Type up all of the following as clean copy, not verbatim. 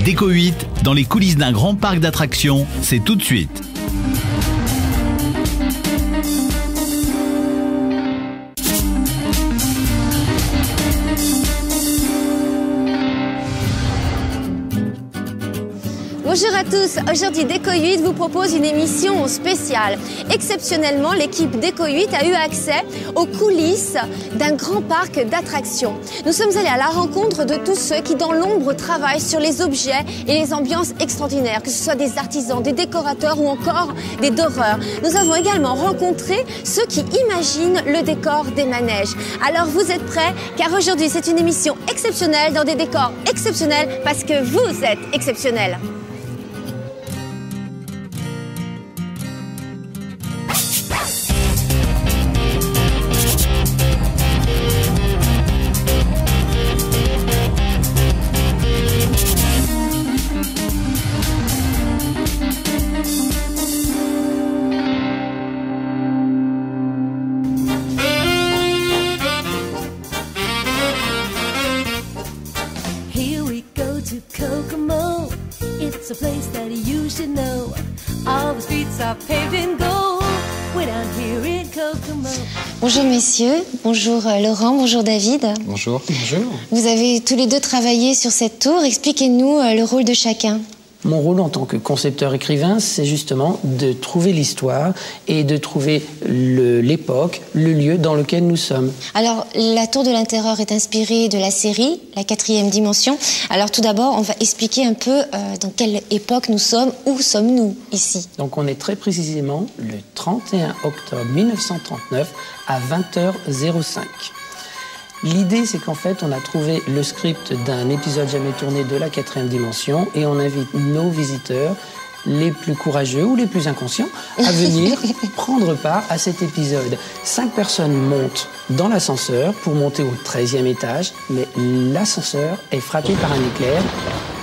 Déco 8, dans les coulisses d'un grand parc d'attractions, c'est tout de suite. Bonjour à tous, aujourd'hui Déco 8 vous propose une émission spéciale. Exceptionnellement, l'équipe Déco 8 a eu accès aux coulisses d'un grand parc d'attractions. Nous sommes allés à la rencontre de tous ceux qui dans l'ombre travaillent sur les objets et les ambiances extraordinaires, que ce soit des artisans, des décorateurs ou encore des doreurs. Nous avons également rencontré ceux qui imaginent le décor des manèges. Alors vous êtes prêts? Car aujourd'hui c'est une émission exceptionnelle dans des décors exceptionnels parce que vous êtes exceptionnels. Kokomo, it's a place that you should know. All the streets are paved in gold. We're down here in Kokomo. Bonjour messieurs, bonjour Laurent, bonjour David. Bonjour. Bonjour. Vous avez tous les deux travaillé sur cette tour. Expliquez-nous le rôle de chacun. Mon rôle en tant que concepteur-écrivain, c'est justement de trouver l'histoire et de trouver l'époque, le lieu dans lequel nous sommes. Alors, la Tour de la Terreur est inspirée de la série, la 4e dimension. Alors, tout d'abord, on va expliquer un peu dans quelle époque nous sommes, où sommes-nous ici. Donc, on est très précisément le 31 octobre 1939 à 20h05. L'idée, c'est qu'en fait, on a trouvé le script d'un épisode jamais tourné de la 4e dimension et on invite nos visiteurs, les plus courageux ou les plus inconscients, à venir prendre part à cet épisode. 5 personnes montent dans l'ascenseur pour monter au 13e étage, mais l'ascenseur est frappé par un éclair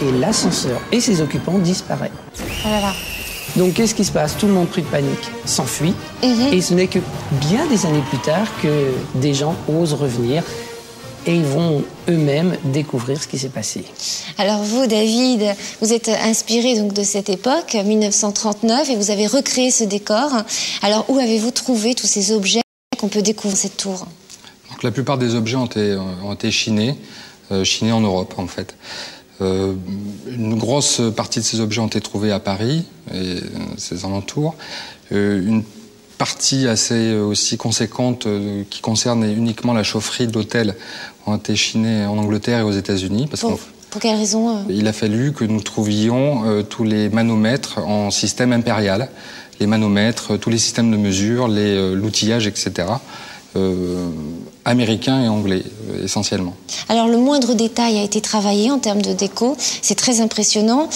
et l'ascenseur et ses occupants disparaissent. Voilà. Donc, qu'est-ce qui se passe? Tout le monde pris de panique s'enfuit. Et ce n'est que bien des années plus tard que des gens osent revenir et ils vont eux-mêmes découvrir ce qui s'est passé. Alors vous, David, vous êtes inspiré donc de cette époque, 1939, et vous avez recréé ce décor. Alors où avez-vous trouvé tous ces objets qu'on peut découvrir cette tour? Donc, la plupart des objets ont été chinés en Europe en fait. Une grosse partie de ces objets ont été trouvés à Paris et ses alentours. Une partie assez aussi conséquente qui concerne uniquement la chaufferie de l'hôtel ont été chinés en Angleterre et aux États-Unis. Pour quelle raison Il a fallu que nous trouvions tous les manomètres en système impérial, les manomètres, tous les systèmes de mesure, l'outillage, etc. Américain et anglais, essentiellement. Alors, le moindre détail a été travaillé en termes de déco. C'est très impressionnant.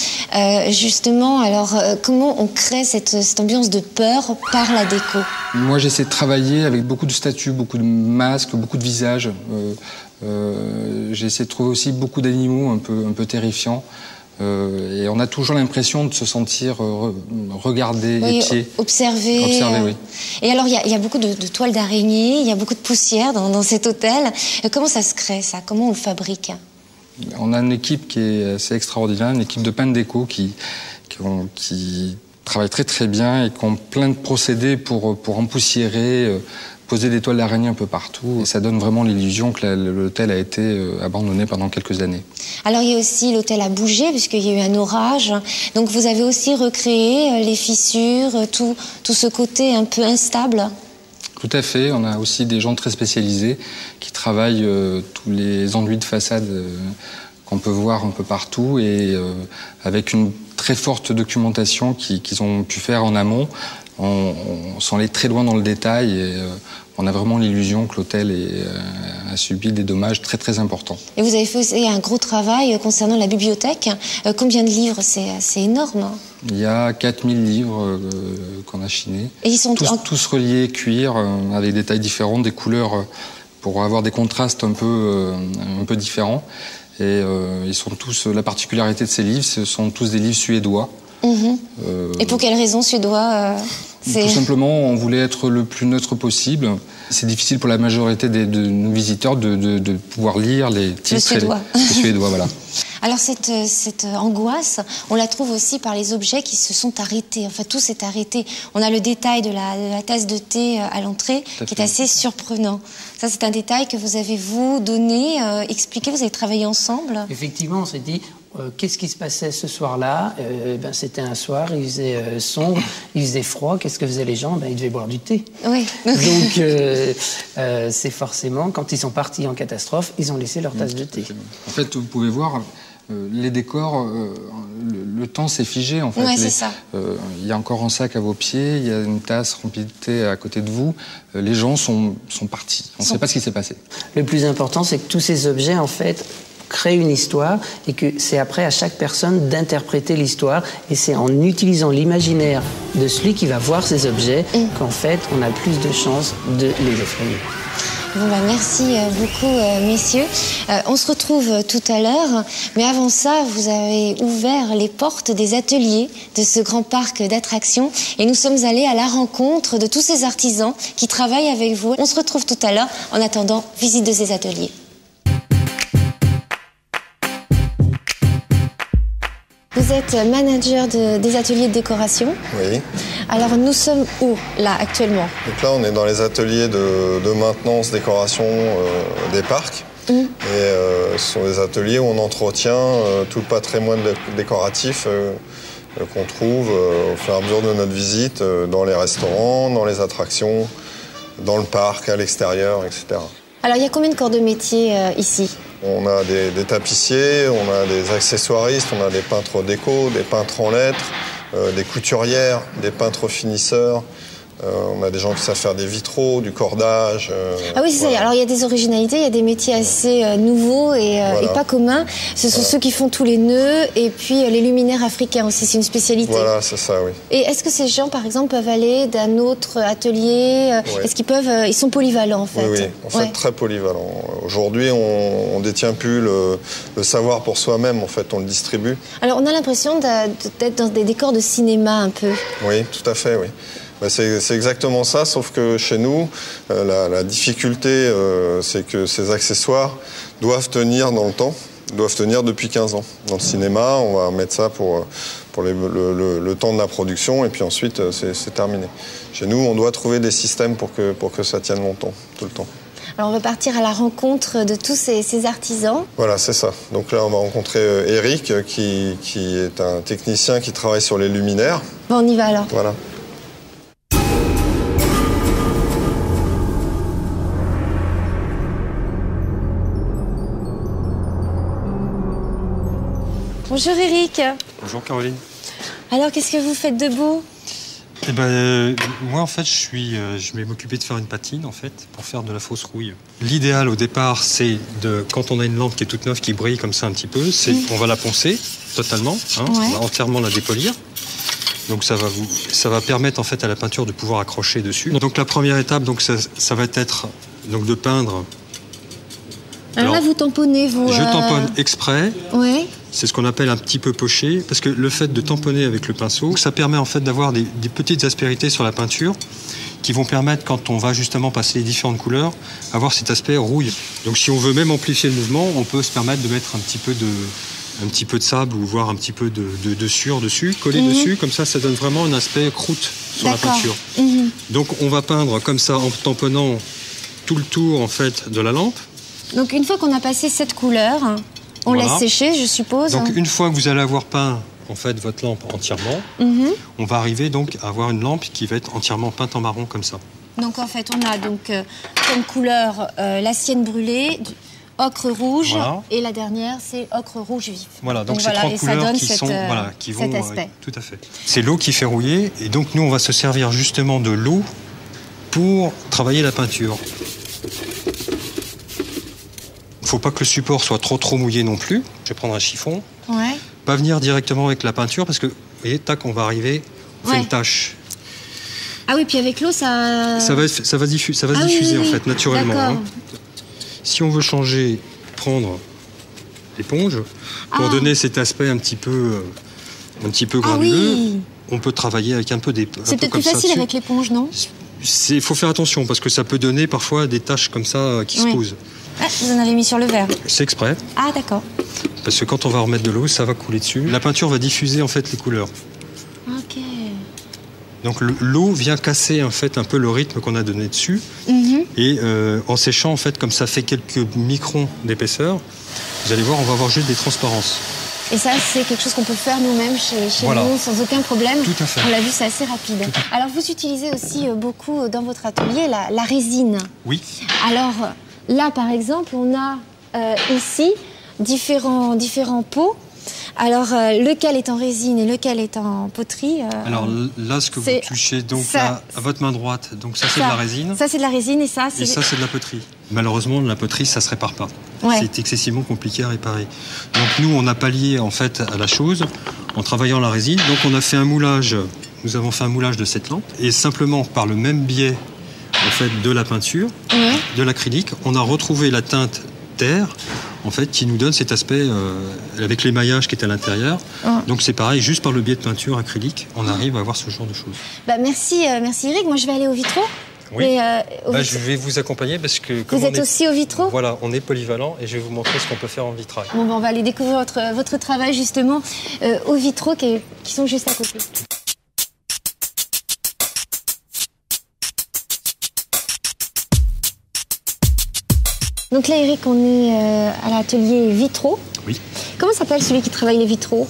Justement, alors, comment on crée cette ambiance de peur par la déco? Moi, j'essaie de travailler avec beaucoup de statues, beaucoup de masques, beaucoup de visages. J'essaie de trouver aussi beaucoup d'animaux un peu terrifiants. Et on a toujours l'impression de se sentir regardé, épié. Observé, oui. Et alors, il y a beaucoup de toiles d'araignée, il y a beaucoup de poussière dans cet hôtel. Comment ça se crée, ça? Comment on le fabrique? On a une équipe qui est assez extraordinaire, une équipe de peintres déco qui travaille très très bien et qui ont plein de procédés pour empoussiérer, poser des toiles d'araignée un peu partout. Et ça donne vraiment l'illusion que l'hôtel a été abandonné pendant quelques années. Alors il y a aussi l'hôtel a bougé puisqu'il y a eu un orage. Donc vous avez aussi recréé les fissures, tout ce côté un peu instable. Tout à fait. On a aussi des gens très spécialisés qui travaillent tous les enduits de façade qu'on peut voir un peu partout et avec une très forte documentation qu'ils ont pu faire en amont. On s'en est très loin dans le détail et on a vraiment l'illusion que l'hôtel a subi des dommages très très importants. Et vous avez fait aussi un gros travail concernant la bibliothèque. Combien de livres? C'est énorme. Il y a 4000 livres qu'on a chinés. Et ils sont tous reliés cuir, avec des tailles différentes, des couleurs pour avoir des contrastes un peu différents. Et ils sont tous, la particularité de ces livres, ce sont tous des livres suédois. Et pour quelle raison suédois? Tout simplement, on voulait être le plus neutre possible. C'est difficile pour la majorité de nos visiteurs de pouvoir lire les titres. Le suédois, voilà. Alors cette angoisse, on la trouve aussi par les objets qui se sont arrêtés. Enfin, tout s'est arrêté. On a le détail de la tasse de thé à l'entrée qui est assez surprenant. Ça, c'est un détail que vous avez, vous, donné, expliqué, vous avez travaillé ensemble. Effectivement, on s'est dit, qu'est-ce qui se passait ce soir-là? C'était un soir, il faisait sombre, il faisait froid. Qu'est-ce que faisaient les gens? Ils devaient boire du thé. Oui. Donc, c'est forcément, quand ils sont partis en catastrophe, ils ont laissé leur tasse de thé. En fait, vous pouvez voir, les décors, le temps s'est figé. En fait. Ouais, c'est ça. Il y a encore un sac à vos pieds, il y a une tasse remplie de thé à côté de vous. Les gens sont partis. On ne sait pas ce qui s'est passé. Le plus important, c'est que tous ces objets, en fait, créent une histoire et que c'est après à chaque personne d'interpréter l'histoire. Et c'est en utilisant l'imaginaire de celui qui va voir ces objets qu'en fait, on a plus de chances de les effrayer. Bon, merci beaucoup, messieurs. On se retrouve tout à l'heure, mais avant ça, vous avez ouvert les portes des ateliers de ce grand parc d'attractions et nous sommes allés à la rencontre de tous ces artisans qui travaillent avec vous. On se retrouve tout à l'heure. En attendant, visite de ces ateliers. Vous êtes manager des ateliers de décoration. Oui. Alors nous sommes où, là, actuellement? Donc là, on est dans les ateliers de maintenance, décoration des parcs. Et ce sont des ateliers où on entretient tout le patrimoine décoratif qu'on trouve au fur et à mesure de notre visite dans les restaurants, dans les attractions, dans le parc, à l'extérieur, etc. Alors, il y a combien de corps de métier ici? On a des tapissiers, on a des accessoiristes, on a des peintres déco, des peintres en lettres, des couturières, des peintres finisseurs. On a des gens qui savent faire des vitraux, du cordage. Ah oui, c'est ça. Alors, il y a des originalités, il y a des métiers assez nouveaux et pas communs. Ce sont ceux qui font tous les nœuds et puis les luminaires africains aussi, c'est une spécialité. Voilà, c'est ça, oui. Et est-ce que ces gens, par exemple, peuvent aller d'un autre atelier? Est-ce qu'ils peuvent... ils sont polyvalents, en fait? Oui, en fait, très polyvalents. Aujourd'hui, on ne détient plus le savoir pour soi-même, en fait, on le distribue. Alors, on a l'impression d'être dans des décors de cinéma, un peu. Oui, tout à fait, oui. C'est exactement ça, sauf que chez nous, la difficulté, c'est que ces accessoires doivent tenir dans le temps, doivent tenir depuis 15 ans. Dans le cinéma, on va mettre ça pour le temps de la production, et puis ensuite, c'est terminé. Chez nous, on doit trouver des systèmes pour que ça tienne longtemps, tout le temps. Alors, on va partir à la rencontre de tous ces artisans. Voilà, c'est ça. Donc là, on va rencontrer Eric, qui est un technicien qui travaille sur les luminaires. Bon, on y va alors. Voilà. Bonjour Eric. Bonjour Caroline. Alors, qu'est-ce que vous faites de beau? Eh moi en fait, je vais m'occuper de faire une patine en fait pour faire de la fausse rouille. L'idéal au départ, c'est quand on a une lampe qui est toute neuve, qui brille comme ça un petit peu, c'est on va la poncer totalement, on va entièrement la dépolir. Donc ça va permettre en fait à la peinture de pouvoir accrocher dessus. Donc la première étape, donc ça va être donc de peindre. Alors là, vous tamponnez, vous. Je tamponne exprès. Ouais. C'est ce qu'on appelle un petit peu poché, parce que le fait de tamponner avec le pinceau, ça permet en fait d'avoir des petites aspérités sur la peinture qui vont permettre, quand on va justement passer les différentes couleurs, avoir cet aspect rouille. Donc si on veut même amplifier le mouvement, on peut se permettre de mettre un petit peu de sable ou voire un petit peu de sueur dessus, coller dessus, comme ça donne vraiment un aspect croûte sur la peinture. Donc on va peindre comme ça en tamponnant tout le tour en fait de la lampe. Donc une fois qu'on a passé cette couleur, on laisse sécher, je suppose. Donc une fois que vous allez avoir peint en fait votre lampe entièrement, on va arriver donc à avoir une lampe qui va être entièrement peinte en marron comme ça. Donc en fait, on a donc comme couleur la sienne brûlée, ocre rouge, et la dernière c'est ocre rouge vif. Voilà, donc c'est trois couleurs qui vont tout à fait. C'est l'eau qui fait rouiller, et donc nous on va se servir justement de l'eau pour travailler la peinture. Il ne faut pas que le support soit trop mouillé non plus. Je vais prendre un chiffon. Ouais. Pas venir directement avec la peinture parce que, vous voyez, tac, on va arriver, on fait une tache. Ah oui, puis avec l'eau, ça va se diffuser en fait, naturellement. Si on veut changer, prendre l'éponge pour donner cet aspect un petit peu granuleux. on peut travailler avec un peu des... C'est peut-être plus facile avec l'éponge, non? Il faut faire attention parce que ça peut donner parfois des taches comme ça qui se posent. Ah, vous en avez mis sur le verre. C'est exprès. Ah, d'accord. Parce que quand on va remettre de l'eau, ça va couler dessus. La peinture va diffuser en fait les couleurs. Ok. Donc l'eau vient casser en fait un peu le rythme qu'on a donné dessus. Et en séchant en fait, comme ça fait quelques microns d'épaisseur, vous allez voir, on va avoir juste des transparences. Et ça, c'est quelque chose qu'on peut faire nous-mêmes chez nous sans aucun problème. Tout à fait. On l'a vu, c'est assez rapide. Alors, vous utilisez aussi beaucoup dans votre atelier la résine. Oui. Alors, là, par exemple, on a ici différents pots. Alors, lequel est en résine et lequel est en poterie Alors là, ce que vous touchez donc là, à votre main droite, donc ça c'est de la résine. Ça c'est de la résine et ça c'est... Et ça c'est de la poterie. Malheureusement, la poterie, ça se répare pas. Ouais. C'est excessivement compliqué à réparer. Donc nous, on a pallié en fait à la chose en travaillant la résine. Donc on a fait un moulage, nous avons fait un moulage de cette lampe. Et simplement par le même biais en fait, de la peinture, de l'acrylique, on a retrouvé la teinte terre en fait, qui nous donne cet aspect avec l'émaillage qui est à l'intérieur. Donc c'est pareil, juste par le biais de peinture acrylique, on arrive à avoir ce genre de choses. Bah, merci Eric. Moi je vais aller au vitraux. Oui. Je vais vous accompagner parce que... Vous êtes aussi au vitraux? Voilà, on est polyvalent et je vais vous montrer ce qu'on peut faire en vitrail. Bon, on va aller découvrir votre travail justement aux vitraux qui sont juste à côté. Donc là, Eric, on est à l'atelier vitraux. Oui. Comment s'appelle celui qui travaille les vitraux?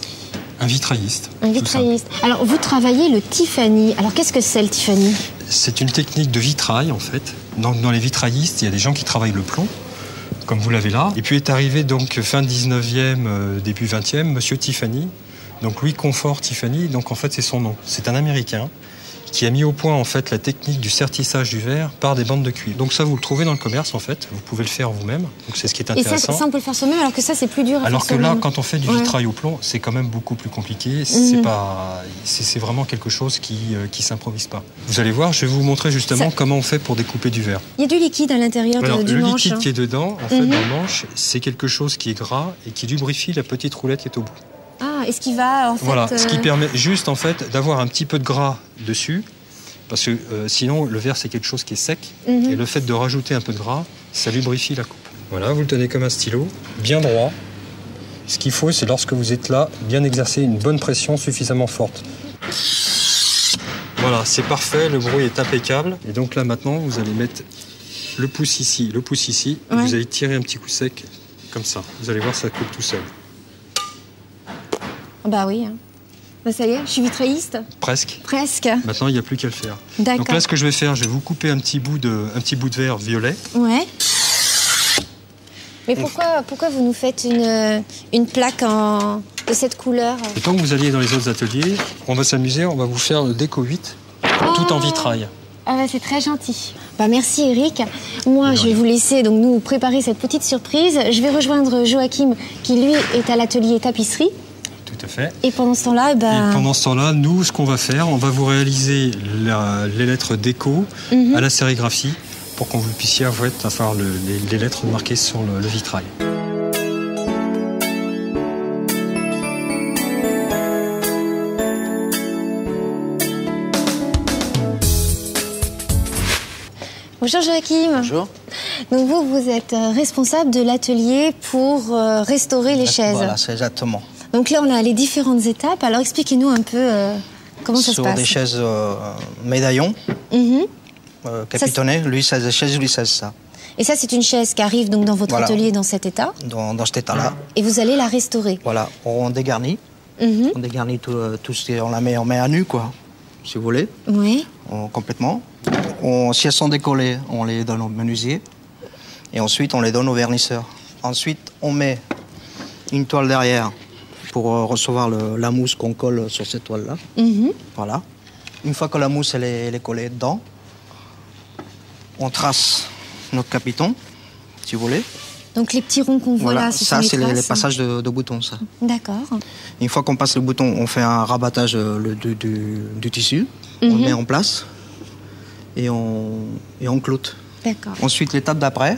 Un vitrailliste. Un vitrailliste. Alors, vous travaillez le Tiffany. Alors, qu'est-ce que c'est le Tiffany? C'est une technique de vitrail, en fait. Dans les vitraillistes, il y a des gens qui travaillent le plomb, comme vous l'avez là. Et puis est arrivé donc fin 19e, début 20e, Monsieur Tiffany. Donc Louis Confort Tiffany, donc en fait c'est son nom. C'est un Américain qui a mis au point en fait la technique du sertissage du verre par des bandes de cuivre. Donc ça vous le trouvez dans le commerce en fait, vous pouvez le faire vous-même. Donc c'est ce qui est intéressant. Et ça on peut le faire soi-même alors que ça c'est plus dur à faire alors que soi-même. là quand on fait du vitrail au plomb, c'est quand même beaucoup plus compliqué. C'est vraiment quelque chose qui s'improvise pas. Vous allez voir, je vais vous montrer justement comment on fait pour découper du verre. Il y a du liquide à l'intérieur du manche. Le liquide qui est dedans, en fait, dans le manche, c'est quelque chose qui est gras et qui lubrifie la petite roulette qui est au bout. Ah, et ce qui va en fait... Voilà, ce qui permet juste en fait d'avoir un petit peu de gras dessus. Parce que sinon, le verre, c'est quelque chose qui est sec. Et le fait de rajouter un peu de gras, ça lubrifie la coupe. Voilà, vous le tenez comme un stylo, bien droit. Ce qu'il faut, c'est lorsque vous êtes là, bien exercer une bonne pression suffisamment forte. Voilà, c'est parfait, le bruit est impeccable. Et donc là, maintenant, vous allez mettre le pouce ici, et vous allez tirer un petit coup sec, comme ça. Vous allez voir, ça coupe tout seul. Bah oui, hein. Bah ça y est, je suis vitrailliste. Presque. Presque. Maintenant, il n'y a plus qu'à le faire. D'accord. Donc là, ce que je vais faire, je vais vous couper un petit bout de verre violet. Ouais. Mais pourquoi vous nous faites une plaque de cette couleur? Et quand vous alliez dans les autres ateliers, on va s'amuser, on va vous faire le déco 8, tout en vitrail. Ah bah c'est très gentil. Bah merci Eric. Moi je vais vous laisser donc nous préparer cette petite surprise. Je vais rejoindre Joachim qui lui est à l'atelier tapisserie. Tout à fait. Et pendant ce temps-là, nous, ce qu'on va faire, on va vous réaliser les lettres déco à la sérigraphie pour qu'on vous puissiez avoir les lettres marquées sur le vitrail. Bonjour Joachim. Bonjour. Donc vous êtes responsable de l'atelier pour restaurer les chaises. Voilà, c'est exactement. Donc là, on a les différentes étapes. Alors expliquez-nous un peu comment ça se passe. Sur des chaises médaillons, capitonnées, Louis XVI chaises, Louis XVI ça. Et ça, c'est une chaise qui arrive donc dans votre atelier dans cet état. Dans cet état-là. Et vous allez la restaurer. Voilà, on dégarnit. On dégarnit tout ce qu'on la met à nu, quoi, si vous voulez. Oui. Complètement. Si elles sont décollées, on les donne au menuisier. Et ensuite, on les donne au vernisseur. Ensuite, on met une toile derrière pour recevoir la mousse qu'on colle sur cette toile-là. Voilà. Une fois que la mousse elle est collée dedans, on trace notre capiton, si vous voulez. Donc les petits ronds qu'on voit là, ça c'est les passages de boutons, ça. D'accord. Une fois qu'on passe le bouton, on fait un rabattage du tissu, on le met en place et on cloute. D'accord. Ensuite, l'étape d'après,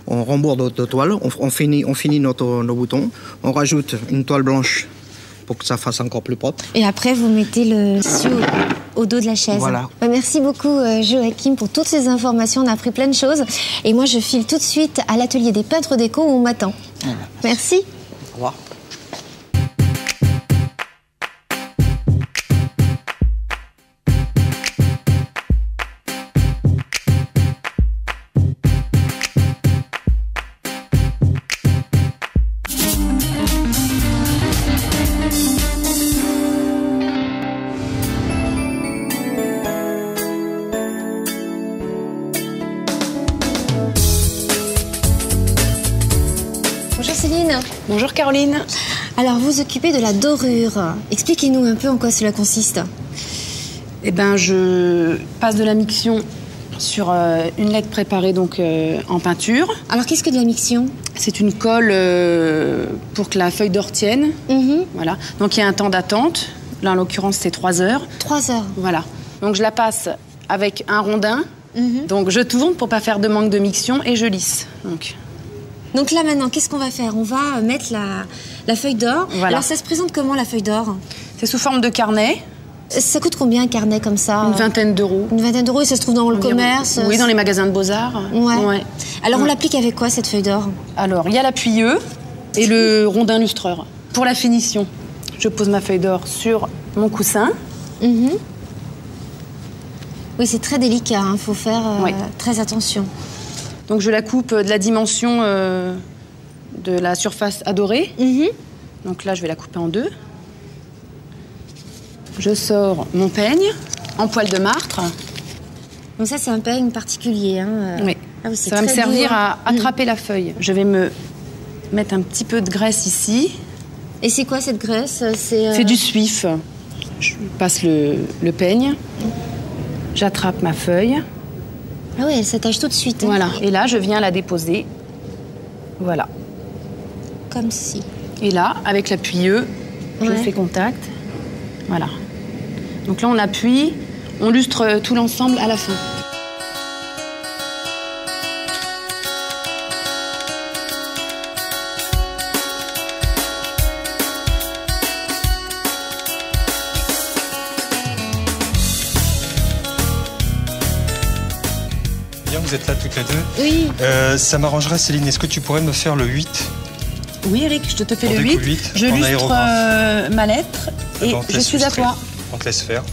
on rembourre notre toile, on finit nos boutons, on rajoute une toile blanche pour que ça fasse encore plus propre. Et après, vous mettez le tissu au dos de la chaise. Voilà. Merci beaucoup, Joachim, pour toutes ces informations. On a appris plein de choses. Et moi, je file tout de suite à l'atelier des peintres déco où on m'attend. Merci. Au revoir. Bonjour Céline. Bonjour Caroline. Alors, vous vous occupez de la dorure. Expliquez-nous un peu en quoi cela consiste. Eh ben, je passe de la miction sur une laine préparée donc en peinture. Alors, qu'est-ce que de la miction? C'est une colle pour que la feuille d'or tienne. Voilà. Donc il y a un temps d'attente. Là, en l'occurrence, c'est 3 heures. 3 heures. Voilà. Donc je la passe avec un rondin. Donc je tourne pour pas faire de manque de miction et je lisse. Donc là, maintenant, qu'est-ce qu'on va faire? On va mettre la feuille d'or. Voilà. Alors, ça se présente comment, la feuille d'or? C'est sous forme de carnet. Ça coûte combien un carnet comme ça? Une vingtaine d'euros. Une vingtaine d'euros, et ça se trouve dans le commerce? Oui, dans les magasins de Beaux-Arts. Ouais. Alors, on l'applique avec quoi, cette feuille d'or? Alors, il y a l'appuyeux et le rondin lustreur. Pour la finition, je pose ma feuille d'or sur mon coussin. Oui, c'est très délicat, il faut faire très attention. Donc je la coupe de la dimension de la surface adorée. Donc là, je vais la couper en 2. Je sors mon peigne en poil de martre. Donc ça, c'est un peigne particulier. Hein. Oui. Ah oui, ça va me servir à attraper la feuille. Je vais me mettre un petit peu de graisse ici. Et c'est quoi cette graisse? C'est du suif. Je passe le peigne. J'attrape ma feuille. Ah oui, elle s'attache tout de suite. Voilà. Et là, je viens la déposer. Voilà. Comme si. Et là, avec l'appuyeux, je fais contact. Voilà. Donc là, on appuie, on lustre tout l'ensemble à la fin. Vous êtes là toutes les deux. Oui. Ça m'arrangerait, Céline. Est-ce que tu pourrais me faire le 8? Oui, Eric, je te fais On le découpe 8. 8 Je en lustre aérographe. ma lettre et On te je laisse suis à illustrer. toi. On te laisse faire.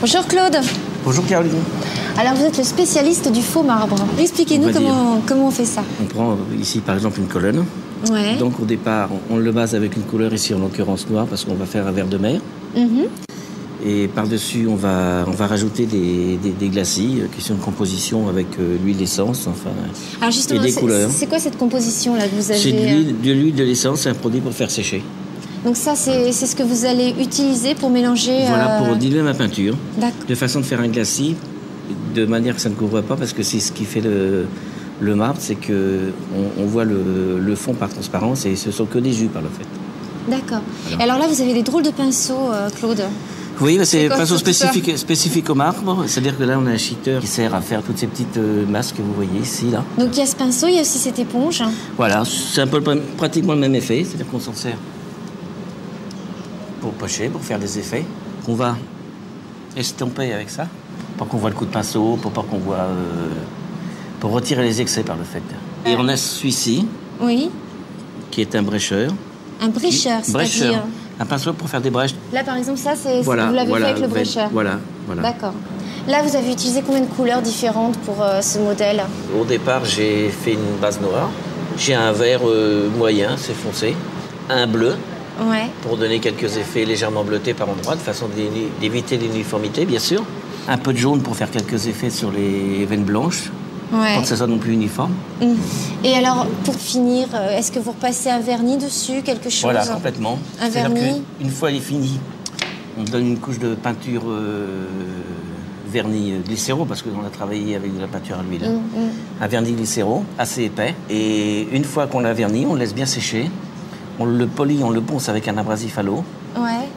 Bonjour Claude. Bonjour Caroline. Alors vous êtes le spécialiste du faux marbre. Expliquez-nous comment on fait ça. On prend ici par exemple une colonne. Ouais. Donc au départ, on le base avec une couleur ici en l'occurrence noire parce qu'on va faire un vert de mer. Et par-dessus, on va rajouter des glacis qui sont une composition avec l'huile d'essence, enfin, alors justement, et des couleurs. C'est quoi cette composition-là que vous avez? C'est de l'huile de l'essence, c'est un produit pour faire sécher. Donc ça, c'est ce que vous allez utiliser pour mélanger... Voilà, pour diluer ma peinture. D'accord. De façon de faire un glacis, de manière que ça ne couvre pas, parce que c'est ce qui fait le marbre, c'est qu'on voit le fond par transparence et ce sont que des jus par le fait. D'accord. Et alors là, vous avez des drôles de pinceaux, Claude. Oui, bah c'est un pinceau spécifique au marbre. C'est-à-dire que là, on a un sheeter qui sert à faire toutes ces petites masses que vous voyez ici, là. Donc il y a ce pinceau, il y a aussi cette éponge. Voilà, c'est un peu pratiquement le même effet. C'est-à-dire qu'on s'en sert pour pocher, pour faire des effets. On va estomper avec ça, pour qu'on voit le coup de pinceau, pour pas qu'on voit... pour retirer les excès par le fait. Et on a celui-ci, oui, qui est un brécheur. Un brécheur, c'est-à-dire... Un pinceau pour faire des brèches. Là, par exemple, ça, c'est vous l'avez fait avec le brécheur. Voilà. D'accord. Là, vous avez utilisé combien de couleurs différentes pour ce modèle? Au départ, j'ai fait une base noire. J'ai un vert moyen, c'est foncé. Un bleu, pour donner quelques effets légèrement bleutés par endroits, de façon d'éviter l'uniformité, bien sûr. Un peu de jaune pour faire quelques effets sur les veines blanches. Pour que ça soit non plus uniforme. Et alors, pour finir, est-ce que vous repassez un vernis dessus, quelque chose? Voilà, complètement. Un vernis? Une fois elle est finie, on donne une couche de peinture vernis glycéro, parce qu'on a travaillé avec de la peinture à l'huile. Un vernis glycéro, assez épais. Et une fois qu'on l'a verni, on le laisse bien sécher. On le polit, on le ponce avec un abrasif à l'eau.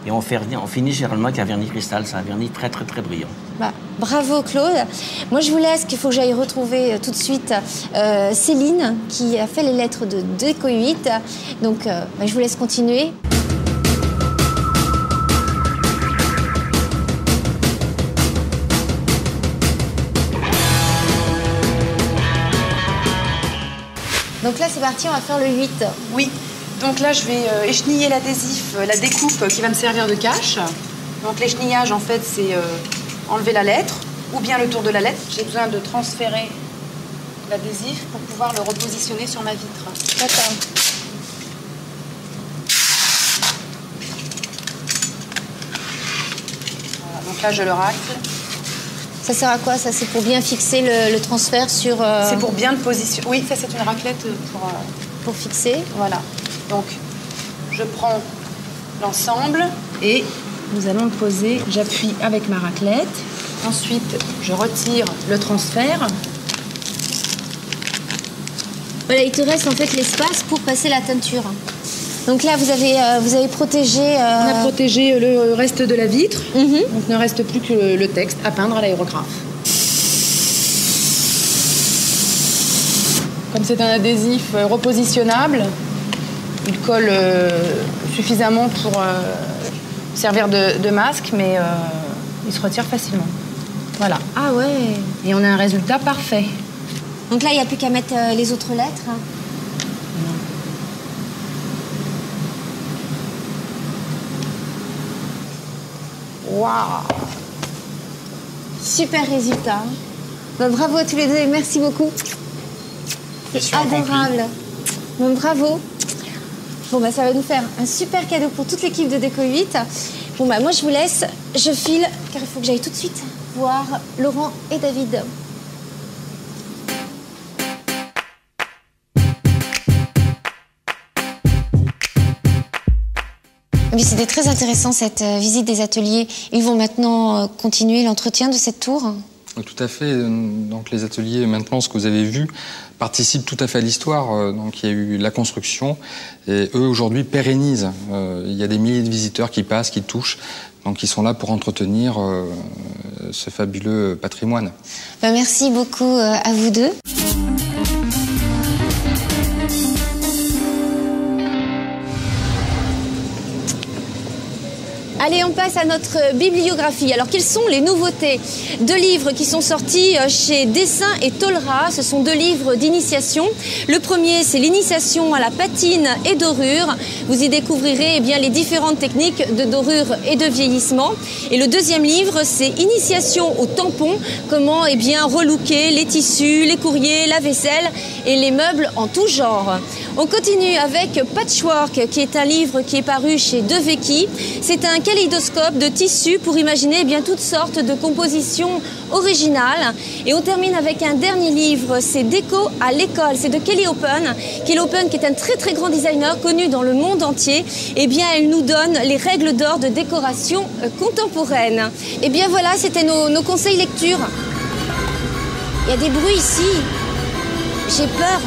Et on finit généralement avec un vernis cristal. C'est un vernis très très très brillant. Bah, bravo Claude. Moi je vous laisse, qu'il faut que j'aille retrouver tout de suite Céline qui a fait les lettres de Déco 8. Donc je vous laisse continuer. Donc là c'est parti, on va faire le 8. Oui. Donc là, je vais écheniller l'adhésif, la découpe qui va me servir de cache. Donc l'échenillage, en fait, c'est enlever la lettre ou bien le tour de la lettre. J'ai besoin de transférer l'adhésif pour pouvoir le repositionner sur ma vitre. D'accord. Voilà, donc là, je le racle. Ça sert à quoi ça? C'est pour bien fixer le transfert sur... C'est pour bien le positionner. Oui, ça c'est une raclette pour fixer. Voilà. Donc, je prends l'ensemble et nous allons le poser. J'appuie avec ma raclette. Ensuite, je retire le transfert. Voilà, il te reste en fait l'espace pour passer la teinture. Donc là, vous avez protégé... On a protégé le reste de la vitre. Donc, il ne reste plus que le texte à peindre à l'aérographe. Comme c'est un adhésif repositionnable, il colle suffisamment pour servir de masque, mais il se retire facilement. Voilà. Ah ouais. Et on a un résultat parfait. Donc là, il n'y a plus qu'à mettre les autres lettres. Waouh! Super résultat. Bah, bravo à tous les deux et merci beaucoup. C'est adorable. Bon, bravo. Bon, bah, ça va nous faire un super cadeau pour toute l'équipe de Déco 8. Bon, bah, moi, je vous laisse. Je file, car il faut que j'aille tout de suite voir Laurent et David. Oui, c'était très intéressant cette visite des ateliers. Ils vont maintenant continuer l'entretien de cette tour? Tout à fait. Donc les ateliers, maintenant, ce que vous avez vu, participent tout à fait à l'histoire. Donc il y a eu la construction et eux, aujourd'hui, pérennisent. Il y a des milliers de visiteurs qui passent, qui touchent. Donc ils sont là pour entretenir ce fabuleux patrimoine. Ben, merci beaucoup à vous deux. Allez, on passe à notre bibliographie. Alors, quelles sont les nouveautés? 2 livres qui sont sortis chez Dessin et Tolra. Ce sont 2 livres d'initiation. Le premier, c'est l'initiation à la patine et dorure. Vous y découvrirez les différentes techniques de dorure et de vieillissement. Et le deuxième livre, c'est initiation au tampon. Comment relooker les tissus, les courriers, la vaisselle et les meubles en tout genre. On continue avec Patchwork, qui est un livre qui est paru chez De Vecchi. C'est un kaléidoscope de tissus pour imaginer toutes sortes de compositions originales. Et on termine avec un dernier livre, c'est Déco à l'école. C'est de Kelly Open. Kelly Open, qui est un très très grand designer connu dans le monde entier. Elle nous donne les règles d'or de décoration contemporaine. Voilà, c'était nos conseils lecture. Il y a des bruits ici. J'ai peur.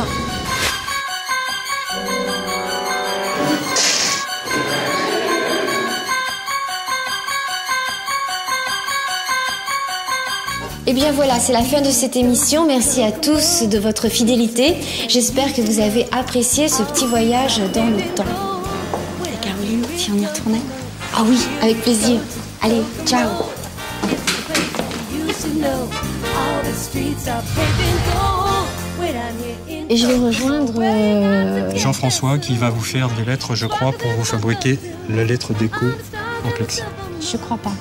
Voilà, c'est la fin de cette émission. Merci à tous de votre fidélité. J'espère que vous avez apprécié ce petit voyage dans le temps. Et Caroline, si on y retournait? Ah oui, avec plaisir. Allez, ciao. Et je vais rejoindre Jean-François qui va vous faire des lettres, je crois, pour vous fabriquer la lettre déco en plexi. Je crois pas.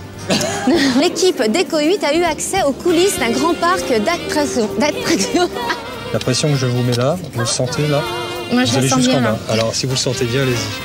L'équipe Déco 8 a eu accès aux coulisses d'un grand parc d'attractions. La pression que je vous mets là, vous le sentez là? Moi, je le sens bien là. Alors, si vous le sentez bien, allez-y.